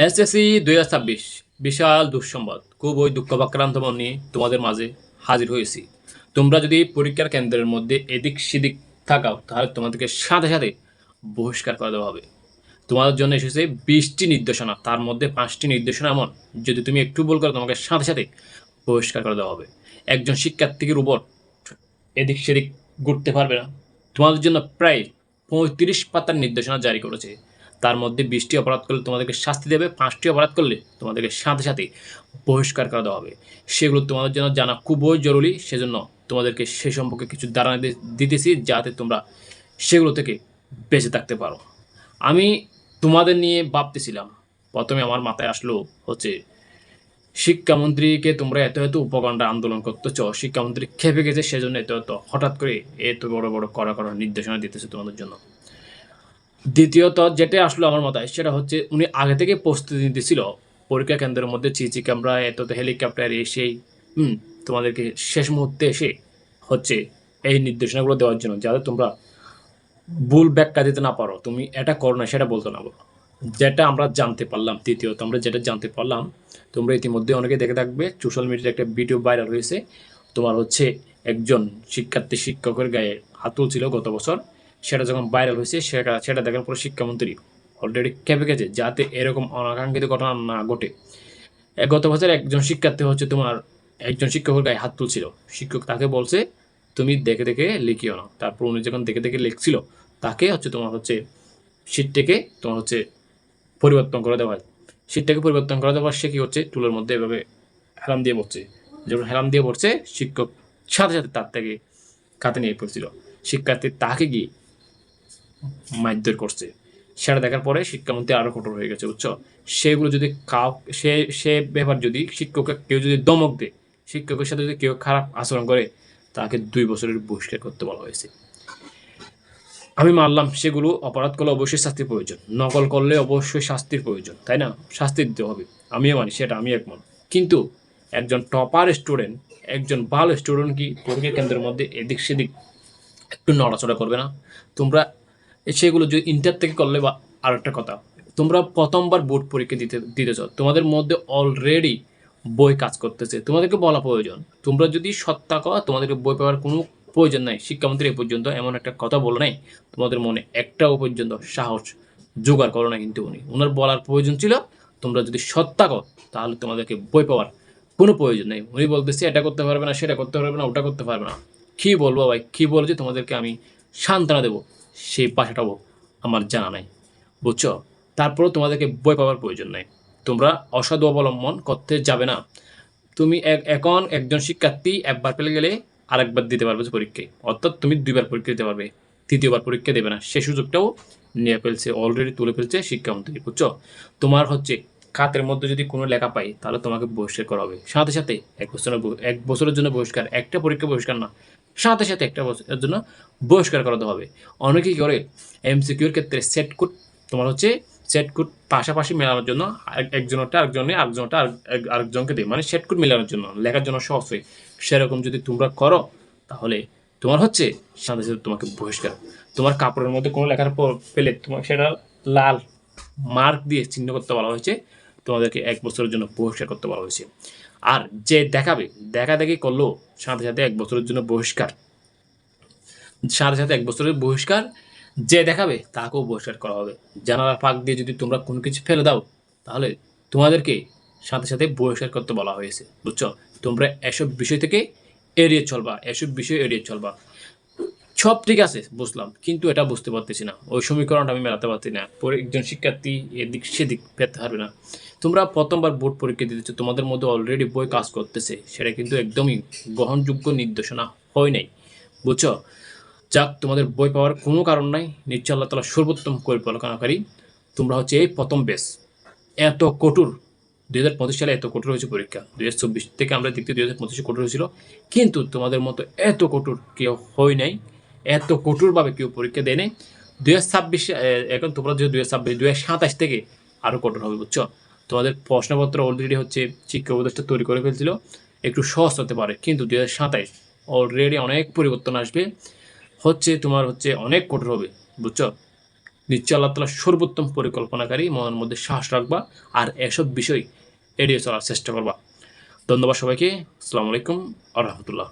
SSC 2026 বিশাল দুঃসংবাদ, খুবই দুঃখভাক্রান্ত মন নিয়ে তোমাদের মাঝে হাজির হয়েছি। তোমরা যদি পরীক্ষার কেন্দ্রের মধ্যে এদিক সেদিক থাকাও তাহলে তোমাদেরকে সাথে সাথে বহিষ্কার করে দেওয়া হবে। তোমাদের জন্য এসেছে 20টি নির্দেশনা, তার মধ্যে 5টি নির্দেশনা এমন, যদি তুমি একটু ভুল করো তোমাকে সাথে সাথে বহিষ্কার করে দেওয়া হবে। একজন শিক্ষার্থীকে রোবট এদিক সেদিক ঘুরতে পারবে না। তোমাদের জন্য প্রায় 35 পাতার নির্দেশনা জারি করেছে। তার মধ্যে 20টি অপরাধ করলে তোমাদেরকে শাস্তি দেবে, 5টি অপরাধ করলে তোমাদেরকে সাথে সাথে বহিষ্কার করে দেওয়া হবে। সেগুলো তোমাদের জন্য জানা খুবই জরুরি, সেজন্য তোমাদেরকে সে সম্পর্কে কিছু ধারণা দিতেছি যাতে তোমরা সেগুলো থেকে বেঁচে থাকতে পারো। আমি তোমাদের নিয়ে ভাবতেছিলাম, প্রথমে আমার মাথায় আসলো হচ্ছে শিক্ষামন্ত্রীকে তোমরা এত এত উপকণ্ঠে আন্দোলন করতেছ, শিক্ষামন্ত্রী খেপে গেছে, সেজন্য এত এত হঠাৎ করে এত বড় বড় কড়া কড়া নির্দেশনা দিতেছে তোমাদের জন্য। দ্বিতীয়ত যেটা আসলো আমার মাথায় সেটা হচ্ছে উনি আগে থেকে প্রস্তুতি নিতেছিল পরীক্ষা কেন্দ্রের মধ্যে সিসি ক্যামেরা এত হেলিকপ্টার এসেই তোমাদেরকে শেষ মুহূর্তে এসে হচ্ছে এই নির্দেশনাগুলো দেওয়ার জন্য, যাতে তোমরা ভুল ব্যাখ্যা দিতে না পারো, তুমি এটা করো না সেটা বলতে না পারো। যেটা আমরা জানতে পারলাম, তৃতীয়ত আমরা যেটা জানতে পারলাম, তোমরা ইতিমধ্যে অনেকে দেখে থাকবে, সোশ্যাল মিডিয়াতে একটা ভিডিও ভাইরাল হয়েছে। তোমার হচ্ছে একজন শিক্ষার্থী শিক্ষকের গায়ে হাত তুলছিল গত বছর। সেটা যখন ভাইরাল হয়েছে সেটা দেখার পরে শিক্ষামন্ত্রী অলরেডি খেপে গেছে, যাতে এরকম অনাকাঙ্ক্ষিত ঘটনা না ঘটে। গত বছর একজন শিক্ষার্থী হচ্ছে তোমার একজন শিক্ষকের গায়ে হাত তুলছিল, শিক্ষক তাকে বলছে তুমি দেখে দেখে লিখিও না। তারপর উনি যখন দেখে দেখে লিখছিল, তাকে হচ্ছে তোমার হচ্ছে শীটটাকে তোমার হচ্ছে পরিবর্তন করে দেওয়া হয়। শীটটাকে পরিবর্তন করে দেওয়ার সে কী হচ্ছে, টুলের মধ্যে এভাবে হেলাম দিয়ে পড়ছে। যখন হেলাম দিয়ে পড়ছে, শিক্ষক সাথে সাথে তার থেকে খাতে নিয়ে পড়ছিল। শিক্ষার্থী তাকে গিয়ে মারধর করছে। সেটা দেখার পরে শিক্ষামন্ত্রী আরও কঠোর হয়ে গেছে, বুঝছো। সেগুলো যদি সে ব্যাপার যদি শিক্ষককে কেউ যদি দমক দেয়, শিক্ষকের সাথে যদি কেউ খারাপ আচরণ করে, তাকে 2 বছরের বহিষ্কার করতে বলা হয়েছে। আমি মানলাম সেগুলো অপরাধ করলে অবশ্যই শাস্তির প্রয়োজন, নকল করলে অবশ্যই শাস্তির প্রয়োজন, তাই না, শাস্তি দিতে হবে, আমিও মানি, সেটা আমি একমত। কিন্তু একজন টপার স্টুডেন্ট, একজন ভালো স্টুডেন্ট কি পরীক্ষা কেন্দ্রের মধ্যে এদিক সেদিক একটু নড়াচড়া করবে না? তোমরা সেগুলো যদি ইন্টার থেকে করলে, বা আর একটা কথা, তোমরা প্রথমবার বোর্ড পরীক্ষা দিতেছ, তোমাদের মধ্যে অলরেডি বই কাজ করতেছে, তোমাদেরকে বলা প্রয়োজন। তোমরা যদি সত্তা কর, তোমাদেরকে বই পাওয়ার কোনো প্রয়োজন নাই। শিক্ষামন্ত্রী এ পর্যন্ত এমন একটা কথা বলে নাই, তোমাদের মনে একটাও পর্যন্ত সাহস জোগাড় করো না। কিন্তু ওনার বলার প্রয়োজন ছিল, তোমরা যদি সত্তা কর তাহলে তোমাদেরকে বই পাওয়ার কোনো প্রয়োজন নেই। উনি বলতেছে এটা করতে পারবে না, সেটা করতে পারবে না, ওটা করতে পারবে না। কী বলবো ভাই, কী বলছি তোমাদেরকে আমি সান্ত্বনা দেবো, সেই ভাষাটাও আমার জানা নাই, বুঝছো। তারপরেও তোমাদেরকে বই পাওয়ার প্রয়োজন নাই, তোমরা অসাধু অবলম্বন করতে যাবে না। তুমি এখন একজন শিক্ষার্থী একবার পেলে গেলে আরেকবার দিতে পারবে পরীক্ষায়, অর্থাৎ তুমি 2বার পরীক্ষা দিতে পারবে, তৃতীয়বার পরীক্ষা দেবে না, সে সুযোগটাও নিয়ে ফেলছে, অলরেডি তুলে ফেলছে শিক্ষামন্ত্রী, বুঝছো। তোমার হচ্ছে খাতের মধ্যে যদি কোনো লেখা পাই তাহলে তোমাকে বহিষ্কার করা হবে সাথে সাথে। 1 বছরের জন্য বহিষ্কার, একটা পরীক্ষা বহিষ্কার না, সাথে সাথে একটা বছরের জন্য বহিষ্কার করাতে হবে। অনেকেই করে এমসিকিউর ক্ষেত্রে সেট কোড, তোমার হচ্ছে সেট কোড পাশাপাশি মেলানোর জন্য একজনটা আরেকজনকে দেয়, মানে সেট কোড মেলানোর জন্য, লেখার জন্য সহজ হয়। সেরকম যদি তোমরা করো তাহলে তোমার হচ্ছে সাথে সাথে তোমাকে বহিষ্কার। তোমার কাপড়ের মধ্যে কোনো লেখার পর পেলে তোমাকে সেটা লাল মার্ক দিয়ে চিহ্ন করতে বলা হয়েছে, তোমাদেরকে 1 বছরের জন্য বহিষ্কার করতে বলা হয়েছে। আর যে দেখাবে, দেখাদেখি করলো, সাথে সাথে 1 বছরের জন্য বহিষ্কার, সাথে সাথে 1 বছরের বহিষ্কার। যে দেখাবে তাকেও বহিষ্কার করা হবে। জানালার ফাঁক দিয়ে যদি তোমরা কোনো কিছু ফেলে দাও তাহলে তোমাদেরকে সাথে সাথে বহিষ্কার করতে বলা হয়েছে, বুঝছো। তোমরা এসব বিষয় থেকে এড়িয়ে চলবা, এসব বিষয় এড়িয়ে চলবা। সব ঠিক আছে বুঝলাম, কিন্তু এটা বুঝতে পারতেছি না, ওই সমীকরণটা আমি মেলাতে পারছি না। পরে একজন শিক্ষার্থী এদিক সেদিক পেতে পারবে না। তোমরা প্রথমবার বোর্ড পরীক্ষা দিতেছো, তোমাদের মধ্যে অলরেডি বই কাজ করতেছে, সেটা কিন্তু একদমই গ্রহণযোগ্য নির্দেশনা হয় নাই, বুঝছো। যাক, তোমাদের বই পাওয়ার কোনো কারণ নাই, নিশ্চয় আল্লাহ তালা সর্বোত্তম পরিকল্পনাকারী। তোমরা হচ্ছে এই প্রথম বেস। এত কঠোর 2025 সালে এত কঠোর হয়েছে পরীক্ষা, 2024 থেকে আমরা দেখতে 2025 কঠোর হয়েছিল, কিন্তু তোমাদের মতো এত কঠোর কেউ হয় নাই, এত কঠোরভাবে কেউ পরীক্ষা দেয় নাই। 2026 এখন তোমরা যে 2027 থেকে আরও কঠোর হবে, বুঝছো। তোমাদের প্রশ্নপত্র অলরেডি হচ্ছে শিক্ষা উপদেষ্টা তৈরি করে ফেলছিল, একটু সহজ হতে পারে, কিন্তু 2027 অলরেডি অনেক পরিবর্তন আসবে, হচ্ছে তোমার হচ্ছে অনেক কঠোর হবে, বুঝছো। নিশ্চয় আল্লাহ তাআলা সর্বোত্তম পরিকল্পনাকারী, মনের মধ্যে সাহস রাখবা আর এসব বিষয় এড়িয়ে চলার চেষ্টা করবা। ধন্যবাদ সবাইকে। আসসালামু আলাইকুম ওয়া রাহমাতুল্লাহ।